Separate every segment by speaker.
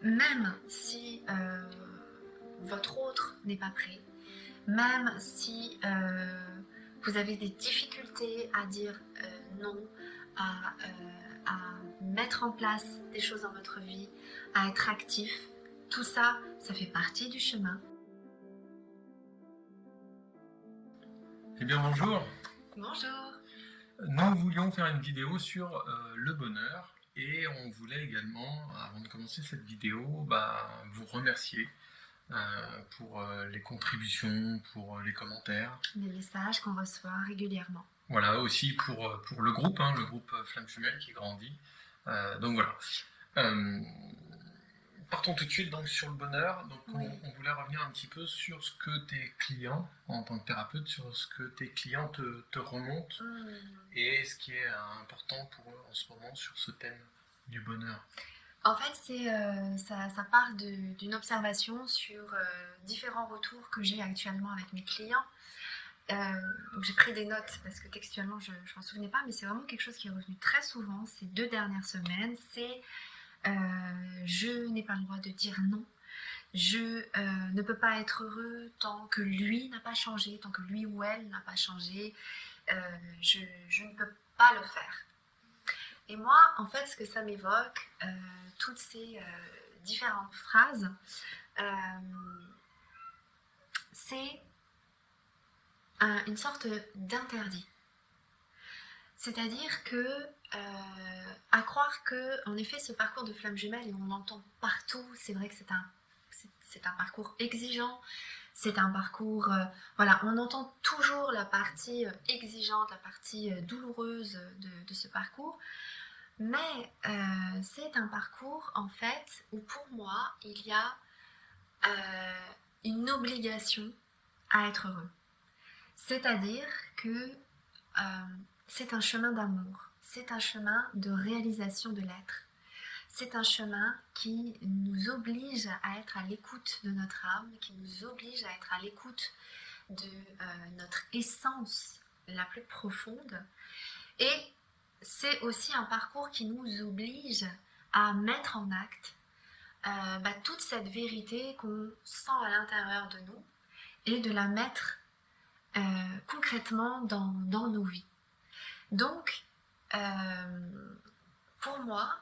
Speaker 1: même si votre autre n'est pas prêt, même si vous avez des difficultés à dire non, à mettre en place des choses dans votre vie, à être actif, tout ça, ça fait partie du chemin.
Speaker 2: Eh bien bonjour,
Speaker 1: Bonjour.
Speaker 2: nous voulions faire une vidéo sur le bonheur et on voulait également, avant de commencer cette vidéo, vous remercier pour les contributions, pour les commentaires.
Speaker 1: Les messages qu'on reçoit régulièrement.
Speaker 2: Voilà, aussi pour le groupe Flamme Jumelle qui grandit. Donc voilà. Partons tout de suite donc sur le bonheur. Donc
Speaker 1: Oui.
Speaker 2: on voulait revenir un petit peu sur ce que tes clients, en tant que thérapeute, sur ce que tes clients te remontent et ce qui est important pour eux en ce moment sur ce thème du bonheur.
Speaker 1: En fait, ça part d'une observation sur différents retours que j'ai actuellement avec mes clients. Donc j'ai pris des notes parce que textuellement je m'en souvenais pas, mais c'est vraiment quelque chose qui est revenu très souvent ces 2 dernières semaines. C'est je n'ai pas le droit de dire non. Je ne peux pas être heureux tant que lui n'a pas changé, tant que lui ou elle n'a pas changé. Je ne peux pas le faire. Et moi, en fait, ce que ça m'évoque, toutes ces différentes phrases, c'est une sorte d'interdit. C'est-à-dire que, à croire que, en effet, ce parcours de flamme jumelle, et on l'entend partout, c'est vrai que c'est un parcours exigeant, c'est un parcours, voilà, on entend toujours la partie exigeante, la partie douloureuse de ce parcours, mais c'est un parcours, en fait, où pour moi, il y a une obligation à être heureux. C'est-à-dire que c'est un chemin d'amour, c'est un chemin de réalisation de l'être. C'est un chemin qui nous oblige à être à l'écoute de notre âme, qui nous oblige à être à l'écoute de notre essence la plus profonde. Et c'est aussi un parcours qui nous oblige à mettre en acte toute cette vérité qu'on sent à l'intérieur de nous et de la mettre concrètement dans nos vies. Donc, pour moi,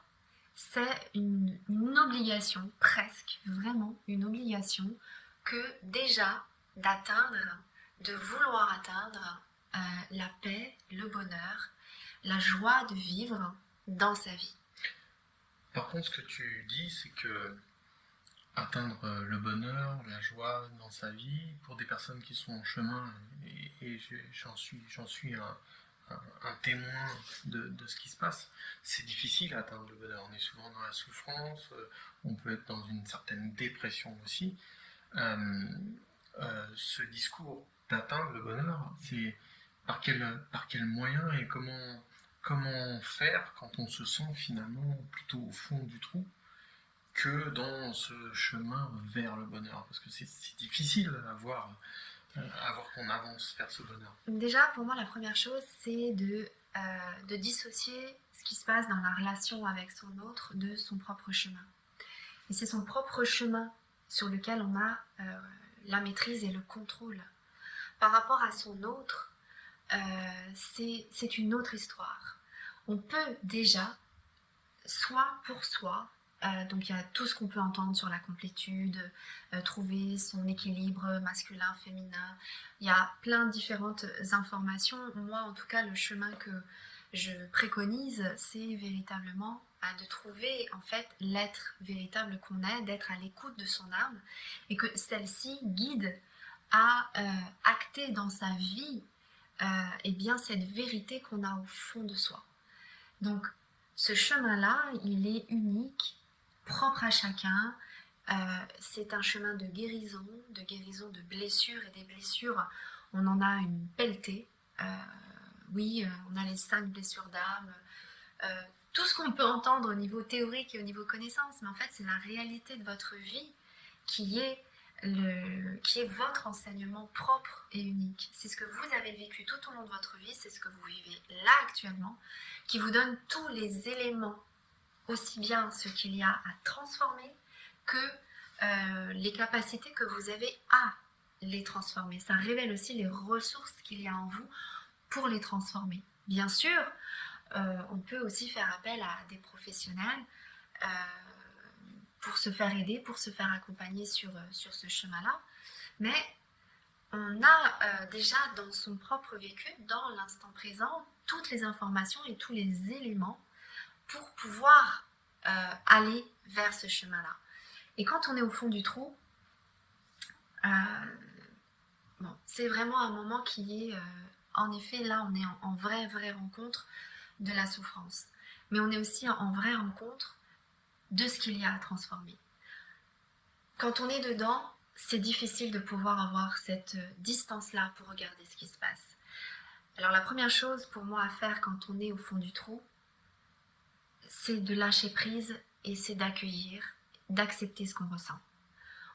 Speaker 1: c'est une obligation, presque, vraiment une obligation, que déjà d'atteindre, de vouloir atteindre la paix, le bonheur, la joie de vivre dans sa vie.
Speaker 2: Par contre, ce que tu dis, c'est que atteindre le bonheur, la joie dans sa vie, pour des personnes qui sont en chemin, et j'en suis un témoin de ce qui se passe, c'est difficile à atteindre le bonheur. On est souvent dans la souffrance, on peut être dans une certaine dépression aussi. Ce discours d'atteindre le bonheur, c'est par quel moyen et comment faire quand on se sent finalement plutôt au fond du trou que dans ce chemin vers le bonheur, parce que c'est difficile à voir qu'on avance vers ce bonheur.
Speaker 1: Déjà, pour moi, la première chose, c'est de dissocier ce qui se passe dans la relation avec son autre de son propre chemin. Et c'est son propre chemin sur lequel on a la maîtrise et le contrôle. Par rapport à son autre, c'est une autre histoire. On peut déjà, soi pour soi, donc il y a tout ce qu'on peut entendre sur la complétude, trouver son équilibre masculin, féminin. Il y a plein de différentes informations. Moi, en tout cas, le chemin que je préconise, c'est véritablement de trouver en fait l'être véritable qu'on est, d'être à l'écoute de son âme et que celle-ci guide à acter dans sa vie eh bien, cette vérité qu'on a au fond de soi. Donc, ce chemin-là, il est unique, propre à chacun. C'est un chemin de guérison de blessures, et des blessures, on en a une pelletée. Oui, on a les 5 blessures d'âme, tout ce qu'on peut entendre au niveau théorique et au niveau connaissance, mais en fait, c'est la réalité de votre vie qui est votre enseignement propre et unique. C'est ce que vous avez vécu tout au long de votre vie, c'est ce que vous vivez là actuellement, qui vous donne tous les éléments, aussi bien ce qu'il y a à transformer que les capacités que vous avez à les transformer. Ça révèle aussi les ressources qu'il y a en vous pour les transformer. Bien sûr, on peut aussi faire appel à des professionnels pour se faire aider, pour se faire accompagner sur ce chemin-là. Mais on a déjà dans son propre vécu, dans l'instant présent, toutes les informations et tous les éléments pour pouvoir aller vers ce chemin-là. Et quand on est au fond du trou, bon, c'est vraiment un moment qui est, en effet, là on est en vraie rencontre de la souffrance. Mais on est aussi en vraie rencontre de ce qu'il y a à transformer. Quand on est dedans, c'est difficile de pouvoir avoir cette distance-là pour regarder ce qui se passe. Alors la première chose pour moi à faire quand on est au fond du trou, c'est de lâcher prise et c'est d'accueillir, d'accepter ce qu'on ressent.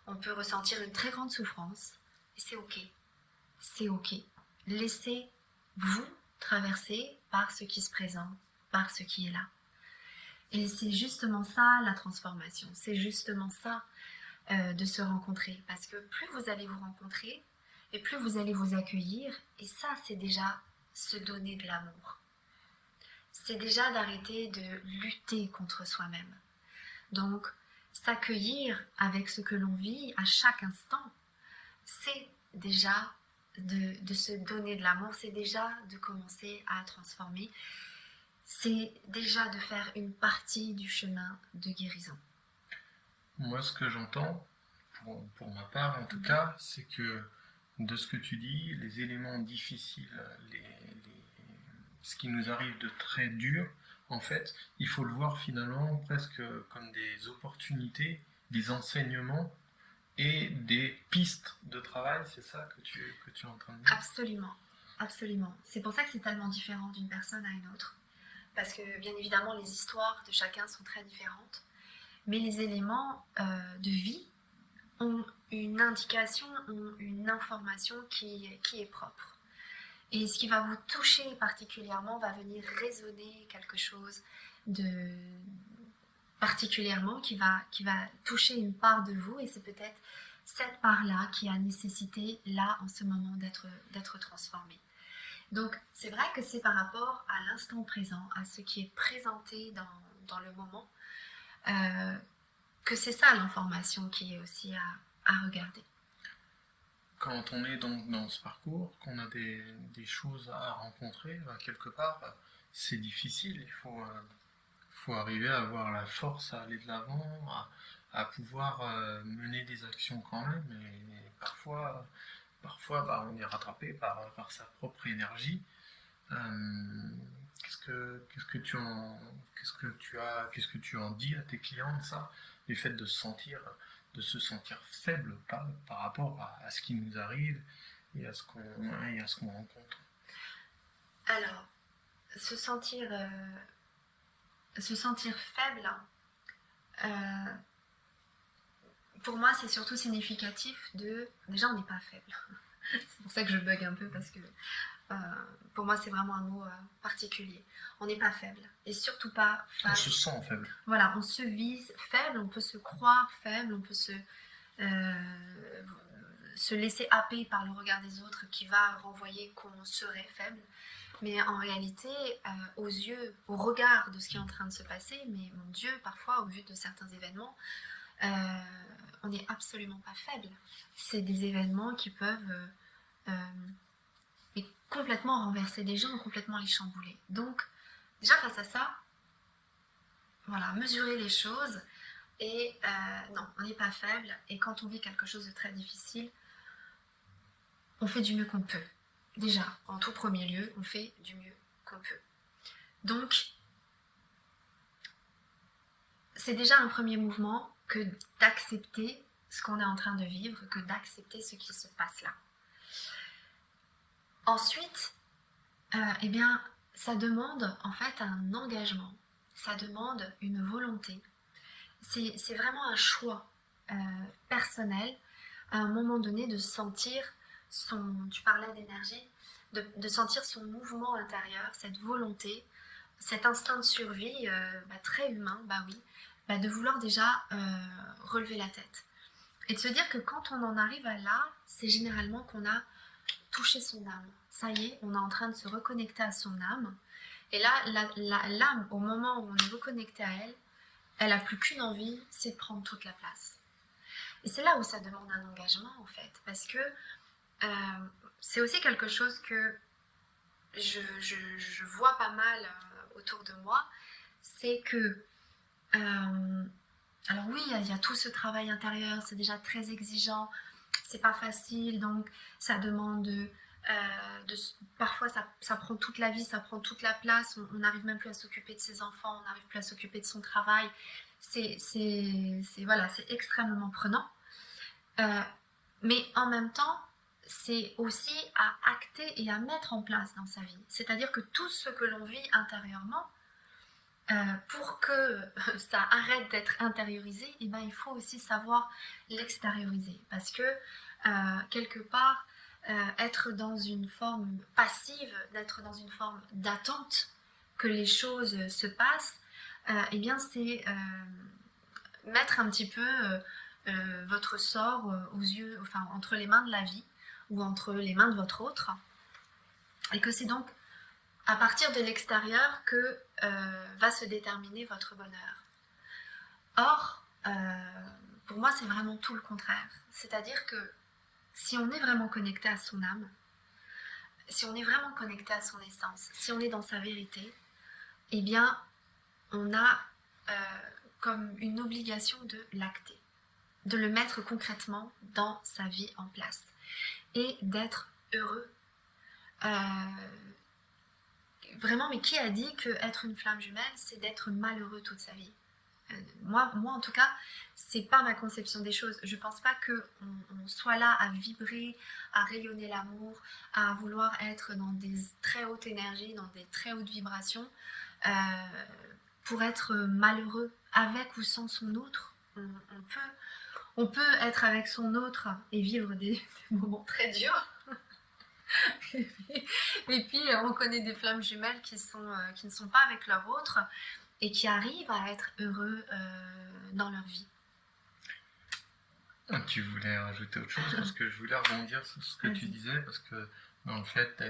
Speaker 1: On peut ressentir une très grande souffrance et c'est ok. C'est ok. Laissez-vous traverser par ce qui se présente, par ce qui est là. Et c'est justement ça la transformation. C'est justement ça de se rencontrer. Parce que plus vous allez vous rencontrer et plus vous allez vous accueillir. Et ça, c'est déjà se donner de l'amour. C'est déjà d'arrêter de lutter contre soi-même. Donc, s'accueillir avec ce que l'on vit à chaque instant, c'est déjà de se donner de l'amour, c'est déjà de commencer à transformer, c'est déjà de faire une partie du chemin de guérison.
Speaker 2: Moi, ce que j'entends, pour ma part en tout cas, c'est que de ce que tu dis, les éléments difficiles, ce qui nous arrive de très dur, en fait, il faut le voir finalement presque comme des opportunités, des enseignements et des pistes de travail, c'est ça que tu es en train de dire?
Speaker 1: Absolument, absolument. C'est pour ça que c'est tellement différent d'une personne à une autre. Parce que bien évidemment, les histoires de chacun sont très différentes. Mais les éléments de vie ont une indication, ont une information qui est propre. Et ce qui va vous toucher particulièrement va venir résonner quelque chose de particulièrement qui va toucher une part de vous et c'est peut-être cette part-là qui a nécessité là en ce moment d'être transformée. Donc c'est vrai que c'est par rapport à l'instant présent, à ce qui est présenté dans le moment, que c'est ça l'information qui est aussi à regarder.
Speaker 2: Quand on est donc dans ce parcours, qu'on a des choses à rencontrer, quelque part, c'est difficile. Il faut arriver à avoir la force à aller de l'avant, à pouvoir mener des actions quand même. Et parfois on est rattrapé par sa propre énergie. Qu'est-ce que tu en dis à tes clients de ça, du fait de se sentir faible par rapport à ce qui nous arrive et à ce qu'on rencontre?
Speaker 1: Alors, se sentir faible, pour moi, c'est surtout significatif de... Déjà, on n'est pas faible. C'est pour ça que je bug un peu parce que pour moi, c'est vraiment un mot particulier. On n'est pas faible et surtout pas face...
Speaker 2: On se sent faible.
Speaker 1: Voilà, on se vise faible, on peut se croire faible, on peut se laisser happer par le regard des autres qui va renvoyer qu'on serait faible. Mais en réalité, aux yeux, au regard de ce qui est en train de se passer, mais mon Dieu, parfois, au vu de certains événements, on n'est absolument pas faible. C'est des événements qui peuvent complètement renverser des gens, complètement les chambouler. Donc, déjà face à ça, voilà, mesurer les choses et non, on n'est pas faible. Et quand on vit quelque chose de très difficile, on fait du mieux qu'on peut. Déjà, en tout premier lieu, on fait du mieux qu'on peut. Donc, c'est déjà un premier mouvement que d'accepter ce qu'on est en train de vivre, que d'accepter ce qui se passe là. Ensuite, eh bien, ça demande en fait un engagement, ça demande une volonté. C'est vraiment un choix personnel à un moment donné de sentir tu parlais d'énergie, de sentir son mouvement intérieur, cette volonté, cet instinct de survie très humain, bah oui, de vouloir déjà relever la tête. Et de se dire que quand on en arrive à là, c'est généralement qu'on a touché son âme. Ça y est, on est en train de se reconnecter à son âme. Et là, l'âme, au moment où on est reconnecté à elle, elle n'a plus qu'une envie, c'est de prendre toute la place. Et c'est là où ça demande un engagement, en fait. Parce que c'est aussi quelque chose que je vois pas mal autour de moi. C'est que... alors oui, il y a tout ce travail intérieur, c'est déjà très exigeant, c'est pas facile, donc ça demande parfois ça prend toute la vie, ça prend toute la place, on n'arrive même plus à s'occuper de ses enfants, on n'arrive plus à s'occuper de son travail, voilà, c'est extrêmement prenant. Mais en même temps, c'est aussi à acter et à mettre en place dans sa vie. C'est-à-dire que tout ce que l'on vit intérieurement, pour que ça arrête d'être intériorisé, eh ben, il faut aussi savoir l'extérioriser. Parce que, quelque part, être dans une forme passive, d'être dans une forme d'attente que les choses se passent, eh bien, c'est mettre un petit peu votre sort entre les mains de la vie ou entre les mains de votre autre. Et que c'est donc à partir de l'extérieur que va se déterminer votre bonheur. Or, pour moi, c'est vraiment tout le contraire. C'est-à-dire que si on est vraiment connecté à son âme, si on est vraiment connecté à son essence, si on est dans sa vérité, eh bien, on a comme une obligation de l'acter, de le mettre concrètement dans sa vie en place et d'être heureux. Vraiment, mais qui a dit qu'être une flamme jumelle, c'est d'être malheureux toute sa vie? Moi, en tout cas, c'est pas ma conception des choses. Je pense pas qu'on soit là à vibrer, à rayonner l'amour, à vouloir être dans des très hautes énergies, dans des très hautes vibrations, pour être malheureux avec ou sans son autre. On peut être avec son autre et vivre des moments très durs. Et puis on connaît des flammes jumelles qui ne sont pas avec leur autre et qui arrivent à être heureux dans leur vie.
Speaker 2: Tu voulais rajouter autre chose? Parce que je voulais rebondir sur ce que tu disais, parce que dans le fait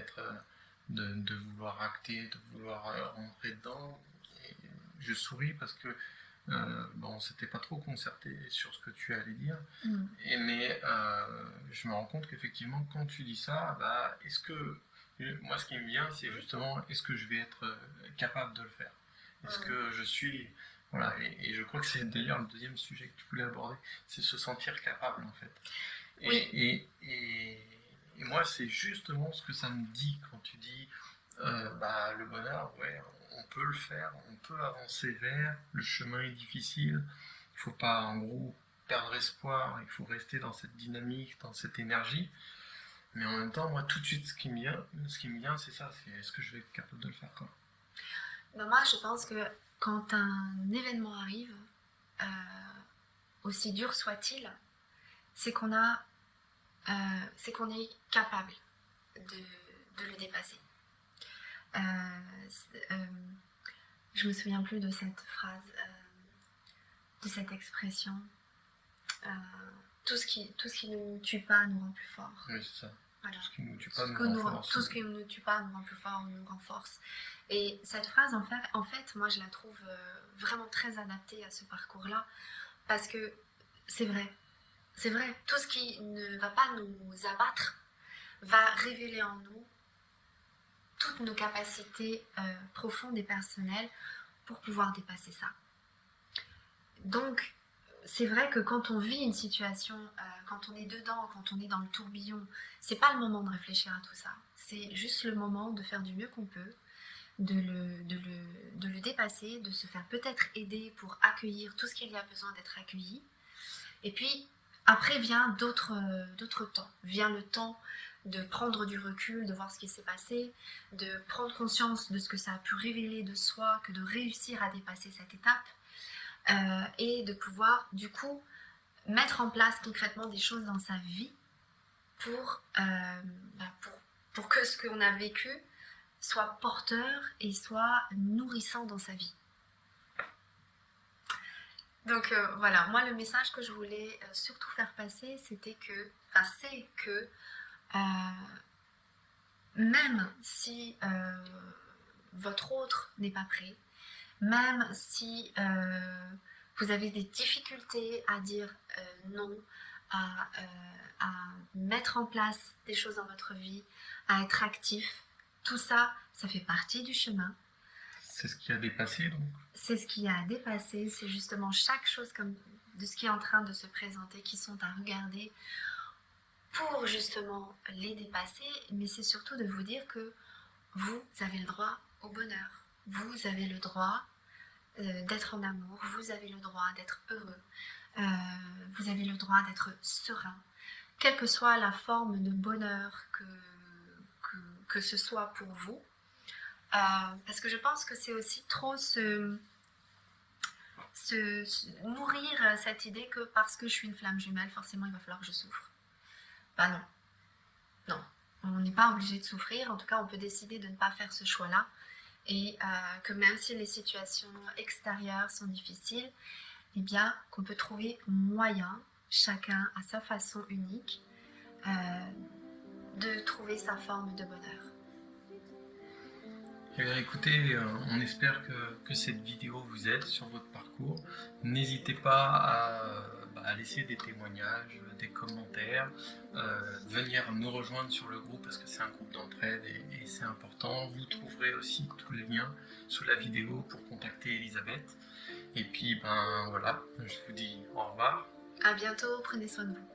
Speaker 2: de vouloir acter, de vouloir rentrer dedans, je souris parce que on s'était pas trop concerté sur ce que tu allais dire, mais je me rends compte qu'effectivement quand tu dis ça, est-ce que moi ce qui me vient c'est justement est-ce que je vais être capable de le faire, est-ce que je suis voilà, et je crois que c'est d'ailleurs le deuxième sujet que tu voulais aborder, c'est se sentir capable en fait. Et moi c'est justement ce que ça me dit quand tu dis le bonheur, ouais, on peut le faire, on peut avancer vers, le chemin est difficile, il faut pas en gros perdre espoir, il faut rester dans cette dynamique, dans cette énergie, mais en même temps, moi tout de suite ce qui me vient c'est ça, c'est est-ce que je vais être capable de le faire quoi.
Speaker 1: Moi je pense que quand un événement arrive, aussi dur soit-il, c'est qu'on est capable de le dépasser. Je me souviens plus de cette phrase, de cette expression. Tout ce qui ne nous tue pas nous rend plus forts.
Speaker 2: Oui, c'est ça.
Speaker 1: Voilà.
Speaker 2: Tout ce qui ne nous tue pas nous renforce.
Speaker 1: Tout ce qui ne nous tue pas nous rend plus forts, nous renforce. Et cette phrase, en fait, moi je la trouve vraiment très adaptée à ce parcours-là, parce que c'est vrai. C'est vrai, tout ce qui ne va pas nous abattre va révéler en nous toutes nos capacités profondes et personnelles pour pouvoir dépasser ça. Donc, c'est vrai que quand on vit une situation, quand on est dedans, quand on est dans le tourbillon, c'est pas le moment de réfléchir à tout ça. C'est juste le moment de faire du mieux qu'on peut, de le dépasser, de se faire peut-être aider pour accueillir tout ce qu'il y a besoin d'être accueilli. Et puis, après vient d'autres temps. Vient le temps de prendre du recul, de voir ce qui s'est passé, de prendre conscience de ce que ça a pu révéler de soi, que de réussir à dépasser cette étape, et de pouvoir, du coup, mettre en place concrètement des choses dans sa vie pour que ce qu'on a vécu soit porteur et soit nourrissant dans sa vie. Donc voilà, moi le message que je voulais surtout faire passer, c'était que, enfin c'est que euh, même si votre autre n'est pas prêt, même si vous avez des difficultés à dire non, à mettre en place des choses dans votre vie, à être actif, tout ça, ça fait partie du chemin.
Speaker 2: C'est ce qui a dépassé donc.
Speaker 1: C'est ce qui a à dépasser, c'est justement chaque chose comme de ce qui est en train de se présenter qui sont à regarder pour justement les dépasser, mais c'est surtout de vous dire que vous avez le droit au bonheur, vous avez le droit d'être en amour, vous avez le droit d'être heureux, vous avez le droit d'être serein, quelle que soit la forme de bonheur que ce soit pour vous. Parce que je pense que c'est aussi trop se nourrir cette idée que parce que je suis une flamme jumelle, forcément il va falloir que je souffre. Bah non, non. On n'est pas obligé de souffrir, en tout cas on peut décider de ne pas faire ce choix-là et que même si les situations extérieures sont difficiles, eh bien qu'on peut trouver moyen, chacun à sa façon unique, de trouver sa forme de bonheur.
Speaker 2: Eh bien, écoutez, on espère que cette vidéo vous aide sur votre parcours. N'hésitez pas à laisser des témoignages, des commentaires, venir nous rejoindre sur le groupe parce que c'est un groupe d'entraide et c'est important. Vous trouverez aussi tous les liens sous la vidéo pour contacter Elisabeth. Et puis, ben voilà, je vous dis au revoir.
Speaker 1: À bientôt, prenez soin de vous.